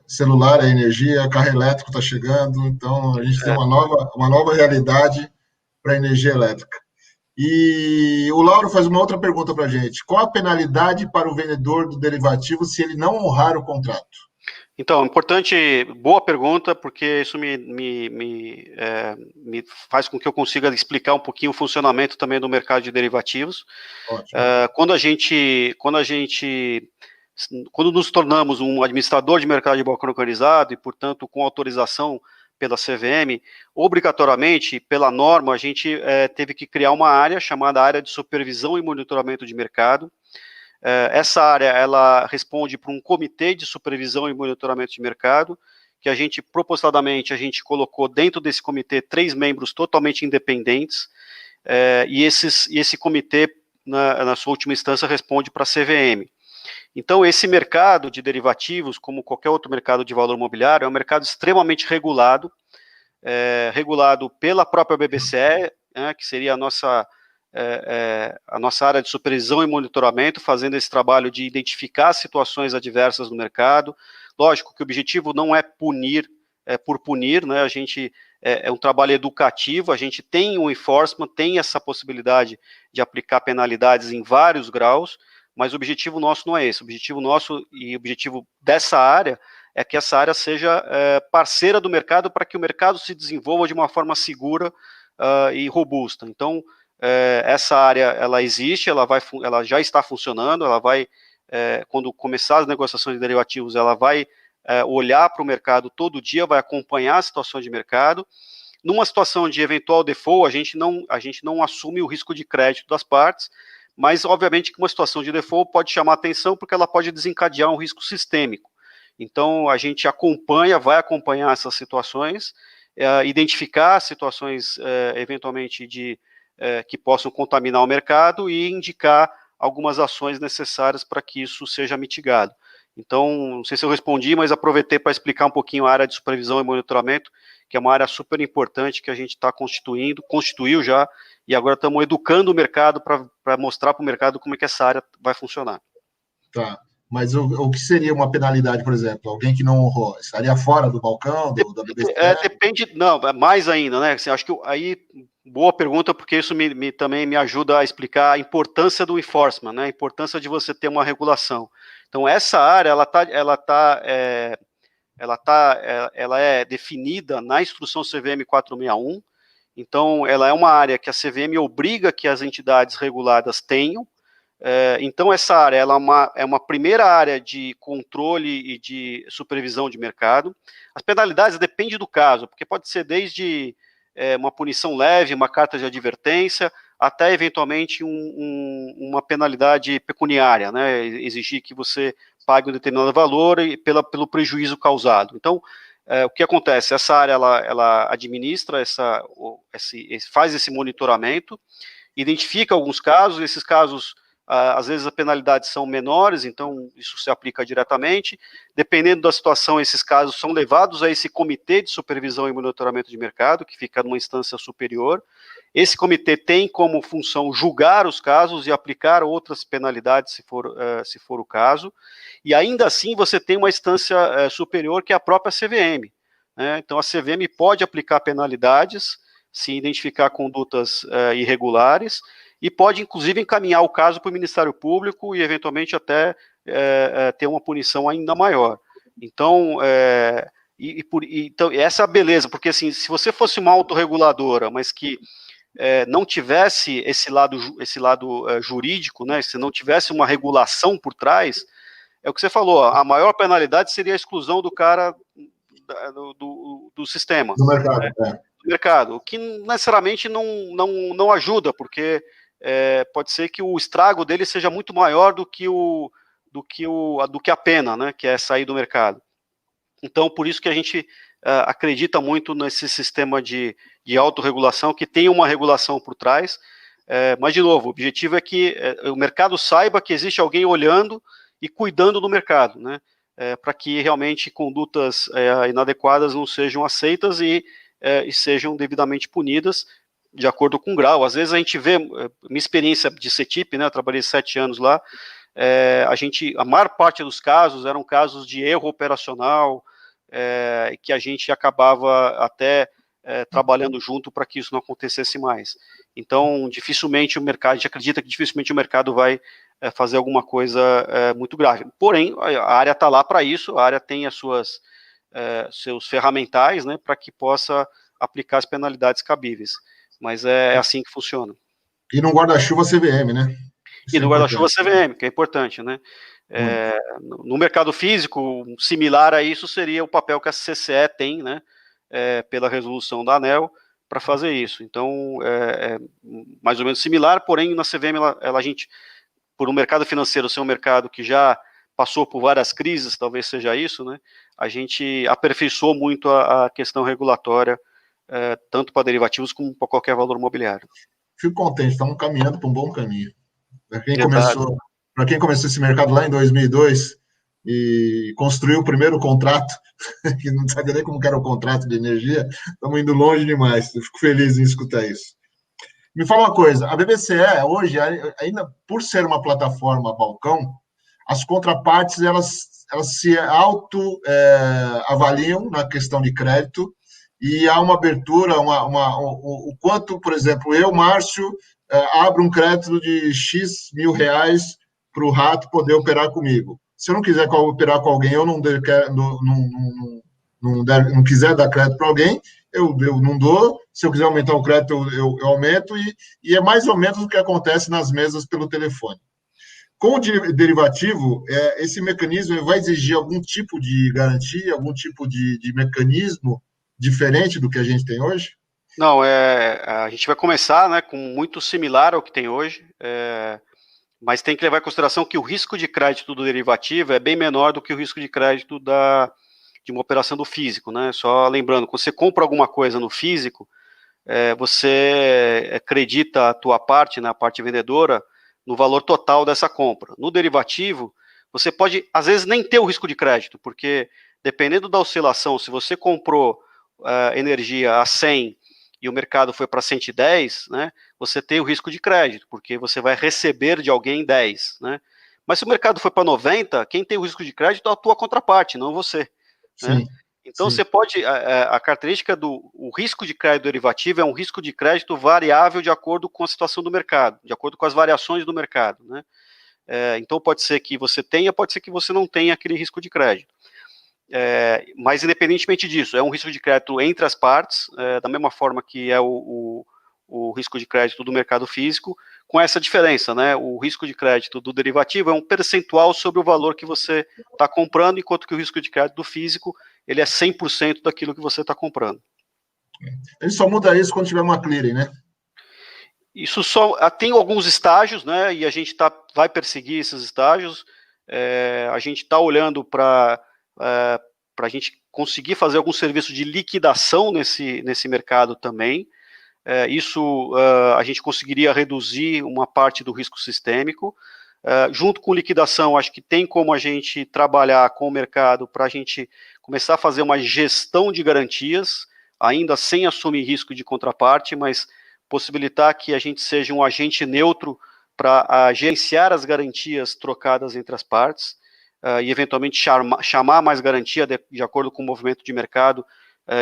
Celular é energia, carro elétrico está chegando, então a gente tem uma nova realidade para a energia elétrica. E o Lauro faz uma outra pergunta para a gente. Qual a penalidade para o vendedor do derivativo se ele não honrar o contrato? Então, importante, boa pergunta, porque isso me faz com que eu consiga explicar um pouquinho o funcionamento também do mercado de derivativos. Quando nos tornamos um administrador de mercado de balcão organizado e, portanto, com autorização pela CVM, obrigatoriamente, pela norma, a gente teve que criar uma área chamada área de supervisão e monitoramento de mercado. Essa área, ela responde para um comitê de supervisão e monitoramento de mercado, que a gente, propositadamente, a gente colocou dentro desse comitê 3 membros totalmente independentes, e esse comitê, na sua última instância, responde para a CVM. Então, esse mercado de derivativos, como qualquer outro mercado de valor mobiliário, é um mercado extremamente regulado, regulado pela própria BBCE, que seria a nossa área de supervisão e monitoramento, fazendo esse trabalho de identificar situações adversas no mercado. Lógico que o objetivo não é punir por punir, né? A gente é um trabalho educativo, a gente tem um enforcement, tem essa possibilidade de aplicar penalidades em vários graus, mas o objetivo nosso não é esse. O objetivo nosso e o objetivo dessa área é que essa área seja parceira do mercado para que o mercado se desenvolva de uma forma segura e robusta. Então, essa área, ela existe, ela já está funcionando, ela vai, quando começar as negociações de derivativos, ela vai olhar para o mercado todo dia, vai acompanhar a situação de mercado. Numa situação de eventual default, a gente não assume o risco de crédito das partes, mas obviamente que uma situação de default pode chamar atenção porque ela pode desencadear um risco sistêmico. Então a gente vai acompanhar essas situações, identificar situações eventualmente que possam contaminar o mercado e indicar algumas ações necessárias para que isso seja mitigado. Então, não sei se eu respondi, mas aproveitei para explicar um pouquinho a área de supervisão e monitoramento, que é uma área super importante que a gente está constituiu já, e agora estamos educando o mercado para mostrar para o mercado como é que essa área vai funcionar. Tá, mas o que seria uma penalidade, por exemplo? Alguém que não honrou, estaria fora do balcão, da BBCE? Depende, não, mais ainda, né? Assim, acho que aí, boa pergunta, porque isso também me ajuda a explicar a importância do enforcement, né? A importância de você ter uma regulação. Então, essa área, ela é definida na instrução CVM 461, então ela é uma área que a CVM obriga que as entidades reguladas tenham. Então essa área é uma primeira área de controle e de supervisão de mercado. As penalidades dependem do caso, porque pode ser desde uma punição leve, uma carta de advertência, até eventualmente uma penalidade pecuniária, né? Exigir que você pague um determinado valor pelo prejuízo causado. Então, o que acontece? Essa área ela administra, faz esse monitoramento, identifica alguns casos, esses casos, às vezes as penalidades são menores, então isso se aplica diretamente. Dependendo da situação, esses casos são levados a esse comitê de supervisão e monitoramento de mercado, que fica numa instância superior. Esse comitê tem como função julgar os casos e aplicar outras penalidades, se for o caso, e ainda assim você tem uma instância superior, que é a própria CVM, né? Então a CVM pode aplicar penalidades, se identificar condutas irregulares, e pode inclusive encaminhar o caso para o Ministério Público e eventualmente até ter uma punição ainda maior. Então, então essa é a beleza, porque assim, se você fosse uma autorreguladora, mas que não tivesse esse lado jurídico, né, se não tivesse uma regulação por trás, é o que você falou, a maior penalidade seria a exclusão do cara do sistema. Do mercado, do mercado, o que necessariamente não ajuda, porque pode ser que o estrago dele seja muito maior do que a pena, né, que é sair do mercado. Então, por isso que a gente acredita muito nesse sistema de autorregulação, que tem uma regulação por trás, mas, de novo, o objetivo é que o mercado saiba que existe alguém olhando e cuidando do mercado, né, para que realmente condutas inadequadas não sejam aceitas e sejam devidamente punidas de acordo com o grau. Às vezes a gente vê, minha experiência de CETIP, né, eu trabalhei 7 anos lá, a maior parte dos casos eram casos de erro operacional, que a gente acabava até trabalhando junto para que isso não acontecesse mais. Então, dificilmente a gente acredita que dificilmente o mercado vai fazer alguma coisa muito grave. Porém, a área está lá para isso, a área tem seus ferramentais, né, para que possa aplicar as penalidades cabíveis. Mas é assim que funciona. E no guarda-chuva CVM, né? Isso, e no guarda-chuva CVM, que é importante, né? No mercado físico, similar a isso seria o papel que a CCE tem, né, pela resolução da ANEEL, para fazer isso. Então, é mais ou menos similar, porém, na CVM, a gente, por um mercado financeiro ser um mercado que já passou por várias crises, talvez seja isso, né, a gente aperfeiçoou muito a questão regulatória, tanto para derivativos como para qualquer valor mobiliário. Fico contente, estamos caminhando para um bom caminho. Para quem começou esse mercado lá em 2002 e construiu o primeiro contrato, que não sabia nem como era o contrato de energia, estamos indo longe demais. Eu fico feliz em escutar isso. Me fala uma coisa, a BBCE hoje, ainda por ser uma plataforma balcão, as contrapartes elas se auto-avaliam na questão de crédito e há uma abertura, o quanto, por exemplo, eu, Márcio, abro um crédito de X mil reais para o Rato poder operar comigo. Se eu não quiser operar com alguém, eu não quiser dar crédito para alguém, eu não dou. Se eu quiser aumentar o crédito, eu aumento, e é mais ou menos o que acontece nas mesas pelo telefone. Com o derivativo, esse mecanismo vai exigir algum tipo de garantia, algum tipo de mecanismo diferente do que a gente tem hoje? Não, a gente vai começar, né, com muito similar ao que tem hoje, mas tem que levar em consideração que o risco de crédito do derivativo é bem menor do que o risco de crédito de uma operação do físico, né? Só lembrando, quando você compra alguma coisa no físico, você acredita a tua parte, na parte vendedora, no valor total dessa compra. No derivativo, você pode, às vezes, nem ter o risco de crédito, porque dependendo da oscilação, se você comprou energia a 100 e o mercado foi para 110, né, você tem o risco de crédito, porque você vai receber de alguém 10, né? Mas se o mercado foi para 90, quem tem o risco de crédito é a tua contraparte, não você, né? Sim, Então sim. você pode, a característica o risco de crédito derivativo é um risco de crédito variável de acordo com a situação do mercado, de acordo com as variações do mercado, né? Então pode ser que você tenha, pode ser que você não tenha aquele risco de crédito. Mas independentemente disso, é um risco de crédito entre as partes, da mesma forma que é o risco de crédito do mercado físico, com essa diferença, né? O risco de crédito do derivativo é um percentual sobre o valor que você está comprando, enquanto que o risco de crédito do físico, ele é 100% daquilo que você está comprando. Ele só muda isso quando tiver uma clearing, né? Isso só tem alguns estágios, né? E a gente vai perseguir esses estágios. A gente está olhando para a gente conseguir fazer algum serviço de liquidação nesse mercado também. Isso a gente conseguiria reduzir uma parte do risco sistêmico. Junto com liquidação, acho que tem como a gente trabalhar com o mercado para a gente começar a fazer uma gestão de garantias, ainda sem assumir risco de contraparte, mas possibilitar que a gente seja um agente neutro para gerenciar as garantias trocadas entre as partes, e eventualmente chamar mais garantia de acordo com o movimento de mercado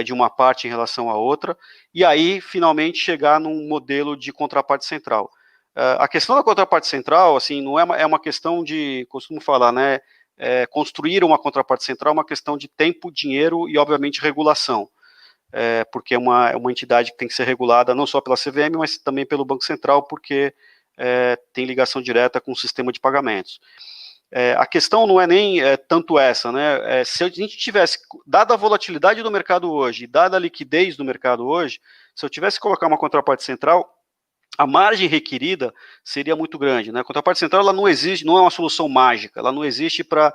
de uma parte em relação à outra, e aí finalmente chegar num modelo de contraparte central. A questão da contraparte central, assim, não é uma questão de, costumo falar, né, construir uma contraparte central é uma questão de tempo, dinheiro e, obviamente, regulação. Porque é uma entidade que tem que ser regulada não só pela CVM, mas também pelo Banco Central, porque tem ligação direta com o sistema de pagamentos. A questão não é nem tanto essa, né? Se a gente tivesse, dada a volatilidade do mercado hoje, dada a liquidez do mercado hoje, se eu tivesse que colocar uma contraparte central, a margem requerida seria muito grande, né? A contraparte central, ela não existe, não é uma solução mágica, ela não existe para,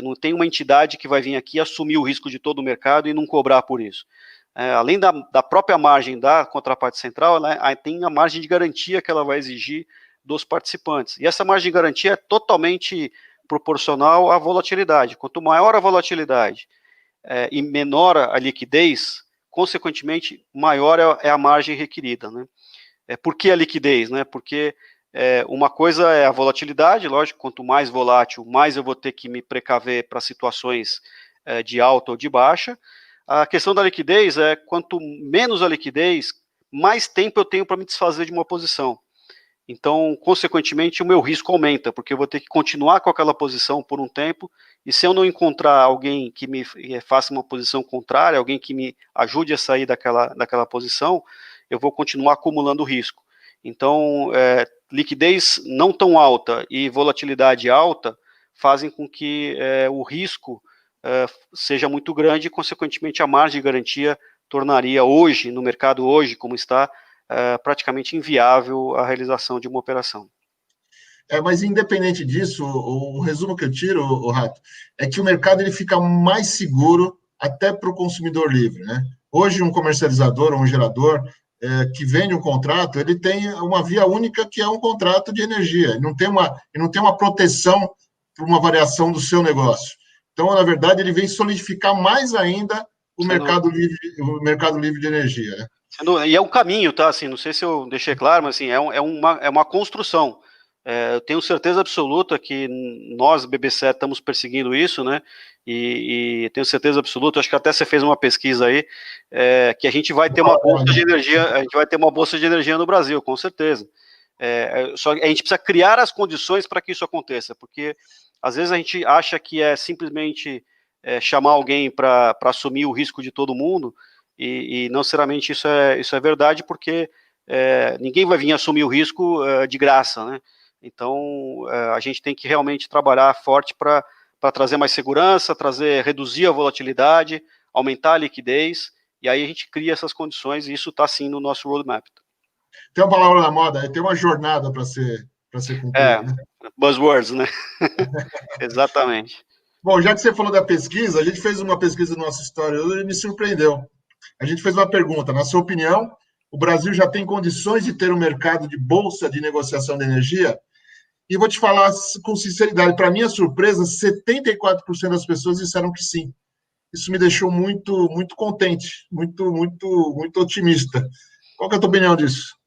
não tem uma entidade que vai vir aqui assumir o risco de todo o mercado e não cobrar por isso. Além da própria margem da contraparte central, né, tem a margem de garantia que ela vai exigir dos participantes. E essa margem de garantia é totalmente proporcional à volatilidade. Quanto maior a volatilidade e menor a liquidez, consequentemente, maior é a margem requerida, né? Por que a liquidez, né? Porque uma coisa é a volatilidade, lógico, quanto mais volátil, mais eu vou ter que me precaver para situações de alta ou de baixa. A questão da liquidez é quanto menos a liquidez, mais tempo eu tenho para me desfazer de uma posição. Então, consequentemente, o meu risco aumenta, porque eu vou ter que continuar com aquela posição por um tempo, e se eu não encontrar alguém que me faça uma posição contrária, alguém que me ajude a sair daquela posição, eu vou continuar acumulando risco. Então, liquidez não tão alta e volatilidade alta fazem com que o risco seja muito grande e, consequentemente, a margem de garantia tornaria hoje, no mercado hoje, como está, praticamente inviável a realização de uma operação. Mas independente disso, o resumo que eu tiro, o Rato, é que o mercado ele fica mais seguro até para o consumidor livre, né? Hoje, um comercializador ou um gerador que vende um contrato, ele tem uma via única que é um contrato de energia. Ele não tem uma proteção para uma variação do seu negócio. Então, na verdade, ele vem solidificar mais ainda o mercado livre de energia, né? E é um caminho, tá? Assim, não sei se eu deixei claro, mas assim, é uma construção. Eu tenho certeza absoluta que nós, BBC, estamos perseguindo isso, né? E tenho certeza absoluta, acho que até você fez uma pesquisa aí, que a gente vai ter uma bolsa de energia, a gente vai ter uma bolsa de energia no Brasil, com certeza. Só a gente precisa criar as condições para que isso aconteça, porque às vezes a gente acha que é simplesmente chamar alguém para assumir o risco de todo mundo, e não necessariamente isso é verdade, porque ninguém vai vir assumir o risco de graça, né? Então, a gente tem que realmente trabalhar forte para trazer mais segurança, reduzir a volatilidade, aumentar a liquidez, e aí a gente cria essas condições, e isso está sim no nosso roadmap. Tem uma palavra na moda, tem uma jornada para ser cumprida, né? Buzzwords, né? Exatamente. Bom, já que você falou da pesquisa, a gente fez uma pesquisa no nosso História e me surpreendeu. A gente fez uma pergunta, na sua opinião, o Brasil já tem condições de ter um mercado de bolsa de negociação de energia? E vou te falar com sinceridade, para minha surpresa, 74% das pessoas disseram que sim. Isso me deixou muito, muito contente, muito otimista. Qual que é a tua opinião disso?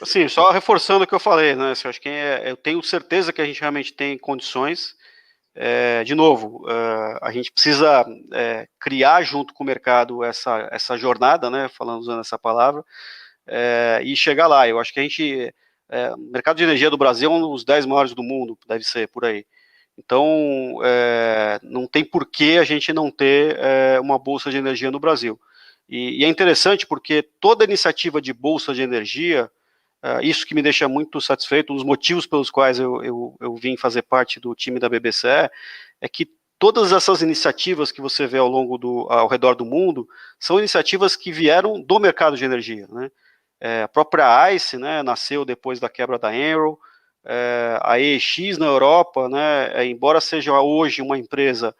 Assim, só reforçando o que eu falei, né? Assim, acho que eu tenho certeza que a gente realmente tem condições. De novo, a gente precisa criar junto com o mercado essa jornada, né? Usando essa palavra, e chegar lá. Eu acho que o mercado de energia do Brasil é um dos 10 maiores do mundo, deve ser por aí. Então, não tem por que a gente não ter uma bolsa de energia no Brasil. E é interessante porque toda iniciativa de bolsa de energia, isso que me deixa muito satisfeito, um dos motivos pelos quais eu vim fazer parte do time da BBCE, é que todas essas iniciativas que você vê ao redor do mundo são iniciativas que vieram do mercado de energia, né? A própria ICE, né, nasceu depois da quebra da Enel, a EEX na Europa, né, embora seja hoje uma empresa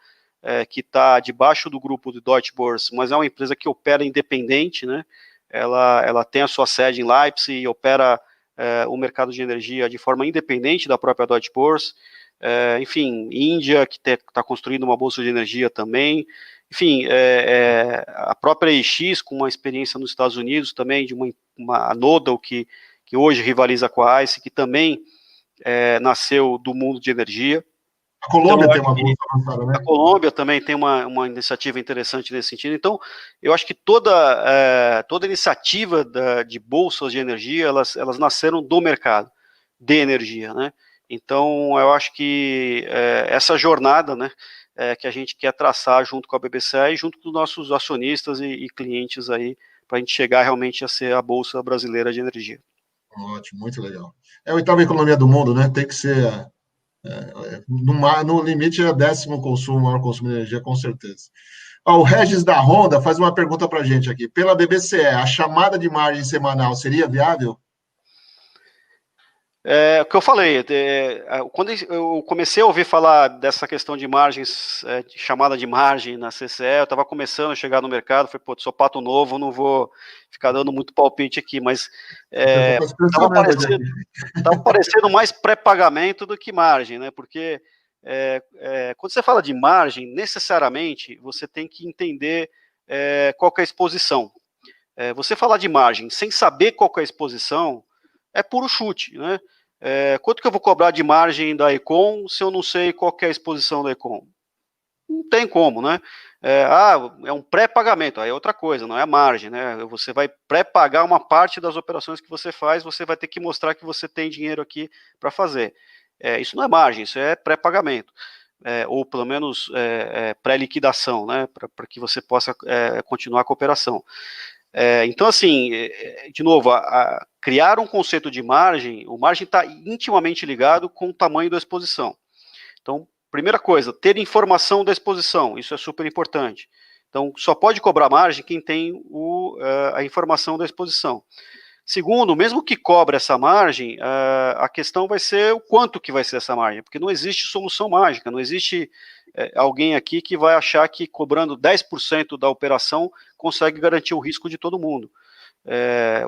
que está debaixo do grupo de Deutsche Börse, mas é uma empresa que opera independente, né? Ela tem a sua sede em Leipzig e opera o mercado de energia de forma independente da própria Deutsche Börse. Enfim, Índia, que está construindo uma bolsa de energia também. Enfim, a própria EX, com uma experiência nos Estados Unidos também, de a Nodal, que hoje rivaliza com a ICE, que também nasceu do mundo de energia. A Colômbia tem uma bolsa avançada, né? A Colômbia também tem uma iniciativa interessante nesse sentido. Então, eu acho que toda iniciativa de bolsas de energia, elas nasceram do mercado de energia, né? Então, eu acho que essa jornada, né, que a gente quer traçar junto com a BBCE e junto com os nossos acionistas e clientes aí, para a gente chegar realmente a ser a Bolsa Brasileira de Energia. Ótimo, muito legal. É a oitava economia do mundo, né? Tem que ser, no limite, é 10º consumo, maior consumo de energia, com certeza. O Regis da Honda faz uma pergunta para a gente aqui. Pela BBCE, a chamada de margem semanal seria viável? O que eu falei, quando eu comecei a ouvir falar dessa questão de margens, de chamada de margem na CCE, eu estava começando a chegar no mercado, falei, pô, sou pato novo, não vou ficar dando muito palpite aqui, mas estava parecendo mais pré-pagamento do que margem, né? Porque quando você fala de margem, necessariamente você tem que entender qual que é a exposição. Você falar de margem sem saber qual que é a exposição é puro chute, né? Quanto que eu vou cobrar de margem da Econ se eu não sei qual que é a exposição da Econ? Não tem como, né? É um pré-pagamento, aí é outra coisa, não é margem, né? Você vai pré-pagar uma parte das operações que você faz, você vai ter que mostrar que você tem dinheiro aqui para fazer. Isso não é margem, isso é pré-pagamento. Ou pelo menos pré-liquidação, né? Para que você possa continuar com a operação. Então, assim, de novo, criar um conceito de margem, o margem está intimamente ligado com o tamanho da exposição. Então, primeira coisa, ter informação da exposição, isso é super importante. Então, só pode cobrar margem quem tem a informação da exposição. Segundo, mesmo que cobre essa margem, a questão vai ser o quanto que vai ser essa margem, porque não existe solução mágica, não existe alguém aqui que vai achar que cobrando 10% da operação consegue garantir o risco de todo mundo.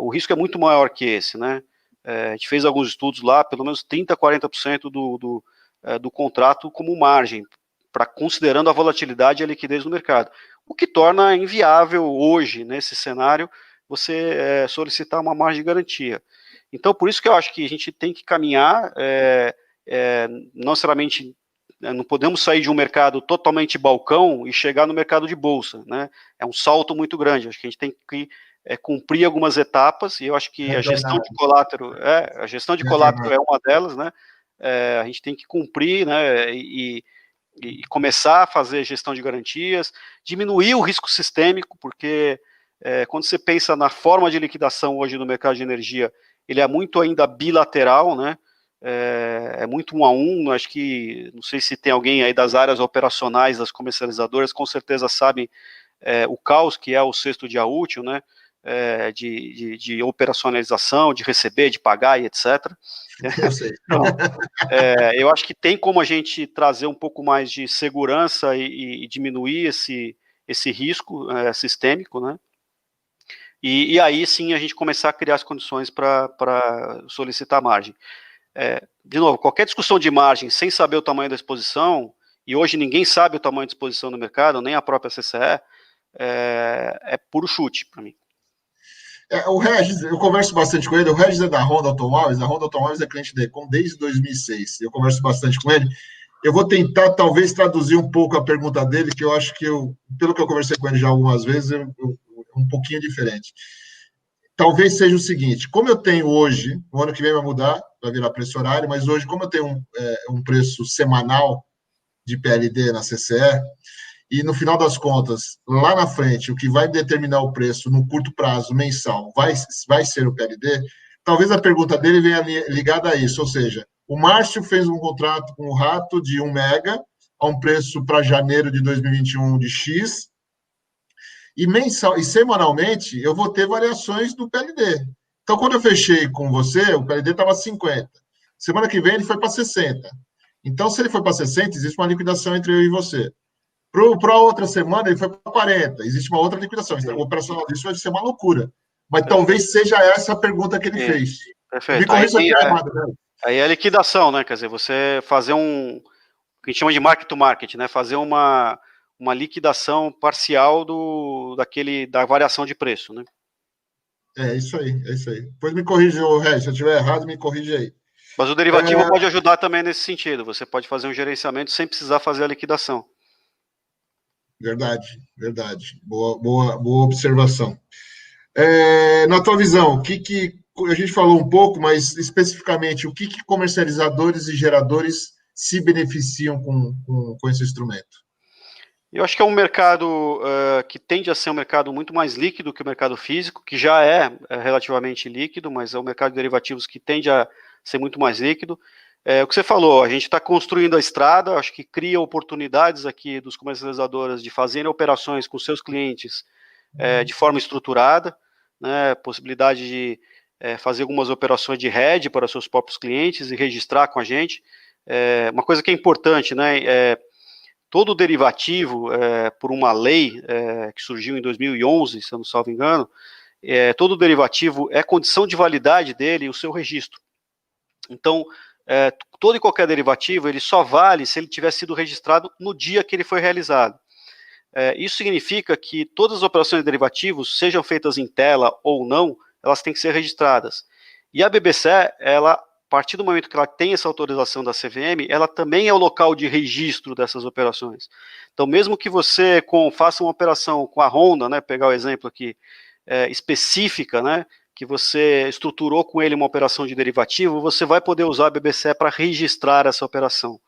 O risco é muito maior que esse, né? A gente fez alguns estudos lá, pelo menos 30%, 40% do contrato como margem, considerando a volatilidade e a liquidez no mercado, o que torna inviável hoje, nesse cenário, você solicitar uma margem de garantia. Então, por isso que eu acho que a gente tem que caminhar, não necessariamente, não podemos sair de um mercado totalmente balcão e chegar no mercado de bolsa, né? É um salto muito grande, acho que a gente tem que cumprir algumas etapas, e eu acho que a gestão de colátero é uma delas, né? A gente tem que cumprir, né, e começar a fazer gestão de garantias, diminuir o risco sistêmico, porque quando você pensa na forma de liquidação hoje no mercado de energia, ele é muito ainda bilateral, né? é muito 1 a 1, acho que, não sei se tem alguém aí das áreas operacionais das comercializadoras, com certeza sabem o caos que é o sexto dia útil, né, de operacionalização, de receber, de pagar e etc. Eu sei. Então, eu acho que tem como a gente trazer um pouco mais de segurança e diminuir esse risco sistêmico, né? E aí sim a gente começar a criar as condições para solicitar margem. De novo, qualquer discussão de margem sem saber o tamanho da exposição, e hoje ninguém sabe o tamanho de exposição no mercado, nem a própria CCE, é puro chute para mim. O Regis, eu converso bastante com ele. O Regis é da Honda Automóveis. A Honda Automóveis é cliente da Econ desde 2006. Eu converso bastante com ele. Eu vou tentar, talvez, traduzir um pouco a pergunta dele, que eu acho que, pelo que eu conversei com ele já algumas vezes, é um pouquinho diferente. Talvez seja o seguinte: como eu tenho hoje, o ano que vem vai mudar, vai virar preço horário, mas hoje, como eu tenho um preço semanal de PLD na CCE, e no final das contas, lá na frente, o que vai determinar o preço no curto prazo, mensal, vai ser o PLD, talvez a pergunta dele venha ligada a isso, ou seja, o Márcio fez um contrato com o Rato de 1 mega, a um preço para janeiro de 2021 de X, e semanalmente eu vou ter variações do PLD. Então, quando eu fechei com você, o PLD estava 50. Semana que vem ele foi para 60. Então, se ele foi para 60, existe uma liquidação entre eu e você. Para a outra semana, ele foi para 40. Existe uma outra liquidação. Então, o operacional disso vai ser uma loucura. Mas talvez seja essa a pergunta que ele fez. Perfeito. Me corrija se eu estiver errado, né? Aí é a liquidação, né? Quer dizer, você fazer o que a gente chama de market to market, né? Fazer uma liquidação parcial da variação de preço, né? É isso aí, é isso aí. Depois me corrija, Regis, se eu estiver errado, me corrige aí. Mas o derivativo pode ajudar também nesse sentido. Você pode fazer um gerenciamento sem precisar fazer a liquidação. Verdade, verdade. Boa observação. Na tua visão, o que a gente falou um pouco, mas especificamente, o que comercializadores e geradores se beneficiam com esse instrumento? Eu acho que é um mercado que tende a ser um mercado muito mais líquido que o mercado físico, que já é relativamente líquido, mas é um mercado de derivativos que tende a ser muito mais líquido. O que você falou, a gente está construindo a estrada, acho que cria oportunidades aqui dos comercializadores de fazerem operações com seus clientes de forma estruturada, né, possibilidade de fazer algumas operações de hedge para seus próprios clientes e registrar com a gente. Uma coisa que é importante, né, todo derivativo, por uma lei que surgiu em 2011, se eu não salvo engano, todo derivativo é condição de validade dele o seu registro. Então, todo e qualquer derivativo, ele só vale se ele tiver sido registrado no dia que ele foi realizado. Isso significa que todas as operações de derivativos, sejam feitas em tela ou não, elas têm que ser registradas. E a BBC, ela, a partir do momento que ela tem essa autorização da CVM, ela também é o local de registro dessas operações. Então, mesmo que você faça uma operação com a Honda, né, pegar o exemplo aqui, específica, né, que você estruturou com ele uma operação de derivativo, você vai poder usar a BBC para registrar essa operação.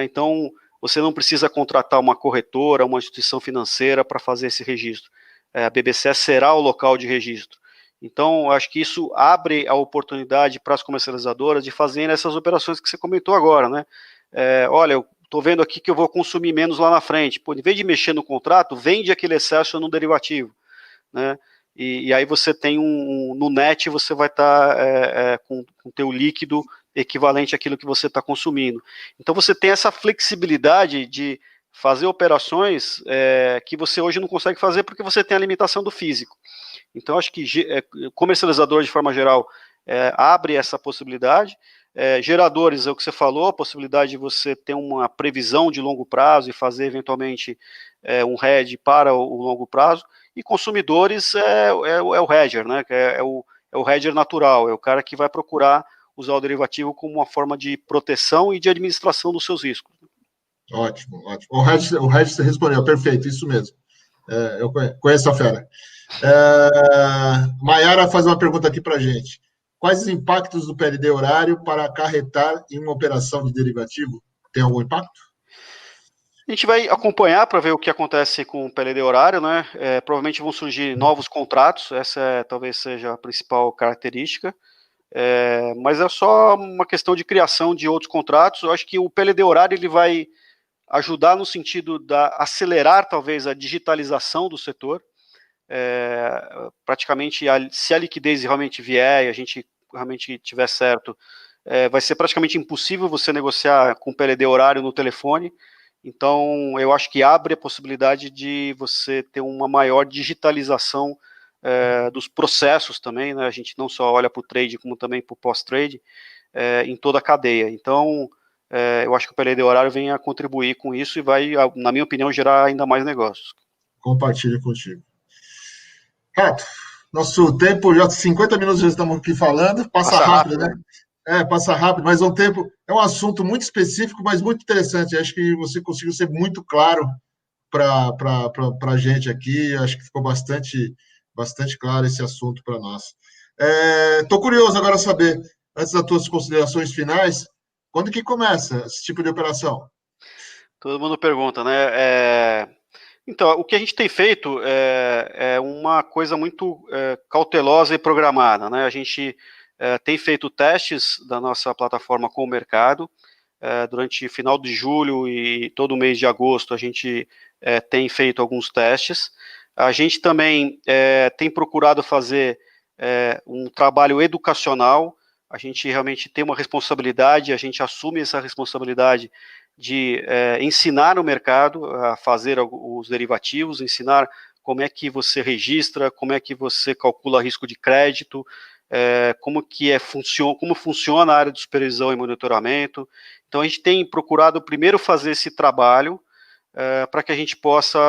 Então, você não precisa contratar uma corretora, uma instituição financeira para fazer esse registro. A BBC será o local de registro. Então, acho que isso abre a oportunidade para as comercializadoras de fazerem essas operações que você comentou agora, né? Olha, eu estou vendo aqui que eu vou consumir menos lá na frente. Pô, em vez de mexer no contrato, vende aquele excesso no derivativo, né? E aí você tem no net, você vai estar com o teu líquido equivalente àquilo que você está consumindo. Então você tem essa flexibilidade de fazer operações que você hoje não consegue fazer porque você tem a limitação do físico. Então acho que comercializador de forma geral abre essa possibilidade. Geradores, é o que você falou, a possibilidade de você ter uma previsão de longo prazo e fazer eventualmente um hedge para o longo prazo. E consumidores é o hedger, né? Que é o hedger natural, é o cara que vai procurar usar o derivativo como uma forma de proteção e de administração dos seus riscos. Ótimo, ótimo. O Regis respondeu, perfeito, isso mesmo. Eu conheço a fera. Maiara faz uma pergunta aqui para a gente. Quais os impactos do PLD horário para acarretar em uma operação de derivativo? Tem algum impacto? A gente vai acompanhar para ver o que acontece com o PLD horário, né? Provavelmente vão surgir novos contratos, essa talvez seja a principal característica. mas é só uma questão de criação de outros contratos. Eu acho que o PLD horário ele vai ajudar no sentido de acelerar, talvez, a digitalização do setor. Praticamente, se a liquidez realmente vier e a gente realmente tiver certo, vai ser praticamente impossível você negociar com PLD horário no telefone. Então, eu acho que abre a possibilidade de você ter uma maior digitalização dos processos também, né? A gente não só olha para o trade, como também para o pós-trade, em toda a cadeia. Então, eu acho que o PLD horário vem a contribuir com isso e vai, na minha opinião, gerar ainda mais negócios. Compartilho contigo. Reto, nosso tempo, já 50 minutos já estamos aqui falando, passa rápido, né? Passa rápido, mas é um assunto muito específico, mas muito interessante. Acho que você conseguiu ser muito claro para a gente aqui. Acho que ficou bastante claro esse assunto para nós. Estou curioso agora saber, antes das tuas considerações finais, quando que começa esse tipo de operação? Todo mundo pergunta, né? Então, o que a gente tem feito é uma coisa muito cautelosa e programada, né? A gente tem feito testes da nossa plataforma com o mercado. Durante final de julho e todo o mês de agosto, a gente tem feito alguns testes. A gente também tem procurado fazer um trabalho educacional. A gente realmente tem uma responsabilidade, a gente assume essa responsabilidade de ensinar o mercado a fazer os derivativos, ensinar como é que você registra, como é que você calcula risco de crédito, como funciona a área de supervisão e monitoramento. Então, a gente tem procurado primeiro fazer esse trabalho para que a gente possa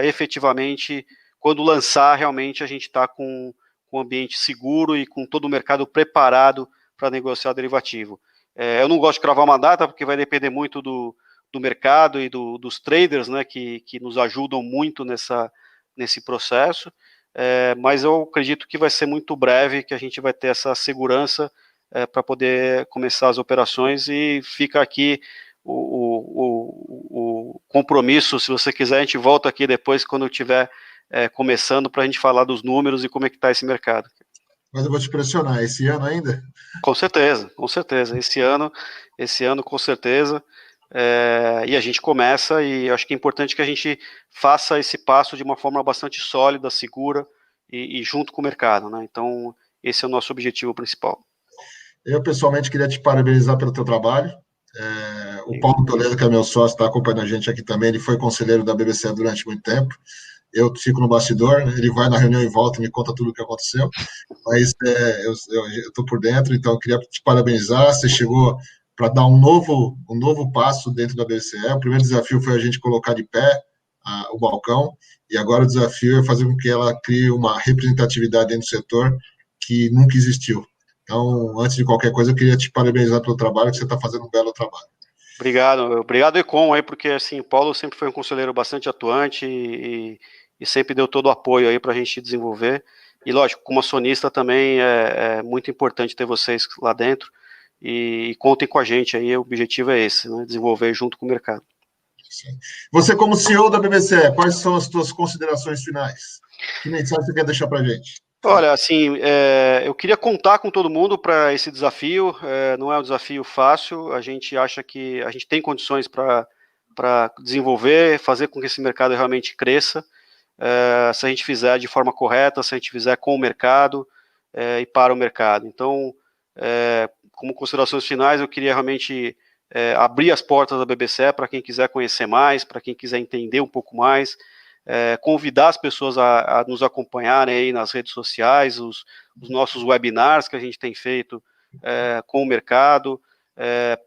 efetivamente, quando lançar, realmente a gente está com um ambiente seguro e com todo o mercado preparado para negociar derivativo. Eu não gosto de cravar uma data, porque vai depender muito do mercado e dos traders, né, que nos ajudam muito nesse processo, mas eu acredito que vai ser muito breve, que a gente vai ter essa segurança para poder começar as operações, e fica aqui o compromisso. Se você quiser, a gente volta aqui depois, quando estiver começando, para a gente falar dos números e como é que está esse mercado. Mas eu vou te pressionar, esse ano ainda? Com certeza, com certeza. Esse ano com certeza. E a gente começa, e acho que é importante que a gente faça esse passo de uma forma bastante sólida, segura e junto com o mercado, né? Então, esse é o nosso objetivo principal. Eu, pessoalmente, queria te parabenizar pelo teu trabalho. O Paulo Toledo, que é meu sócio, está acompanhando a gente aqui também. Ele foi conselheiro da BBC durante muito tempo. Eu fico no bastidor, né? Ele vai na reunião e volta e me conta tudo o que aconteceu. Mas eu estou por dentro, então eu queria te parabenizar. Você chegou para dar um novo passo dentro da BCE. O primeiro desafio foi a gente colocar de pé o balcão, e agora o desafio é fazer com que ela crie uma representatividade dentro do setor que nunca existiu. Então, antes de qualquer coisa, eu queria te parabenizar pelo trabalho, que você está fazendo um belo trabalho. Obrigado, Econ, aí, porque assim, o Paulo sempre foi um conselheiro bastante atuante e sempre deu todo o apoio aí para a gente desenvolver. E lógico, como acionista também é muito importante ter vocês lá dentro, e contem com a gente aí. O objetivo é esse, né? Desenvolver junto com o mercado. Sim. Você, como CEO da BBC, quais são as suas considerações finais? Que mensagem você quer deixar para a gente? Olha, assim, eu queria contar com todo mundo para esse desafio. Não é um desafio fácil. A gente acha que a gente tem condições para desenvolver, fazer com que esse mercado realmente cresça, se a gente fizer de forma correta, se a gente fizer com o mercado e para o mercado. Então, como considerações finais, eu queria realmente abrir as portas da BBC para quem quiser conhecer mais, para quem quiser entender um pouco mais, convidar as pessoas a nos acompanharem aí nas redes sociais, os nossos webinars que a gente tem feito com o mercado,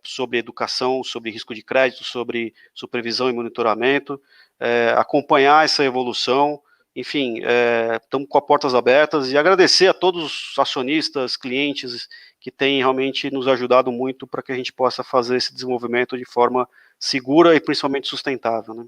sobre educação, sobre risco de crédito, sobre supervisão e monitoramento, acompanhar essa evolução. Enfim, estamos com as portas abertas, e agradecer a todos os acionistas, clientes que têm realmente nos ajudado muito para que a gente possa fazer esse desenvolvimento de forma segura e principalmente sustentável, né?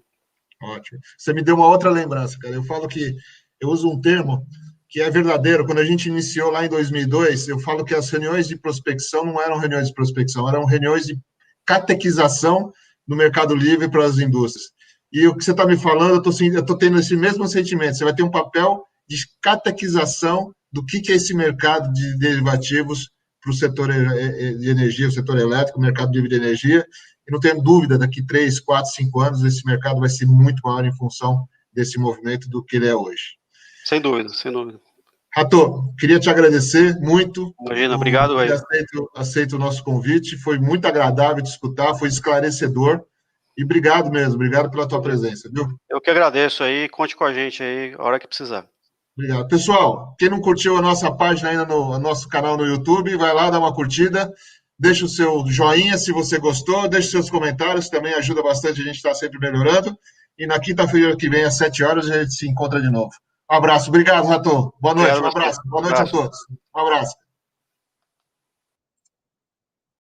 Ótimo. Você me deu uma outra lembrança, cara. Eu falo que eu uso um termo que é verdadeiro. Quando a gente iniciou lá em 2002, eu falo que as reuniões de prospecção não eram reuniões de prospecção, eram reuniões de catequização no Mercado Livre para as indústrias. E o que você está me falando, eu estou tendo esse mesmo sentimento. Você vai ter um papel de catequização do que é esse mercado de derivativos para o setor de energia, o setor elétrico, o mercado livre de energia, e não tenho dúvida, daqui 3, 4, 5 anos, esse mercado vai ser muito maior em função desse movimento do que ele é hoje. Sem dúvida, sem dúvida. Rato, queria te agradecer muito. Imagina, obrigado, velho. Aceito o nosso convite, foi muito agradável de escutar, foi esclarecedor, e obrigado mesmo, obrigado pela tua presença, viu? Eu que agradeço aí, conte com a gente aí, a hora que precisar. Obrigado. Pessoal, quem não curtiu a nossa página ainda no nosso canal no YouTube, vai lá, dá uma curtida, deixa o seu joinha se você gostou, deixa seus comentários, também ajuda bastante, a gente está sempre melhorando. E na quinta-feira que vem, às 7 horas, a gente se encontra de novo. Um abraço. Obrigado, Rato. Boa noite. Um abraço. Boa noite a todos. Um abraço.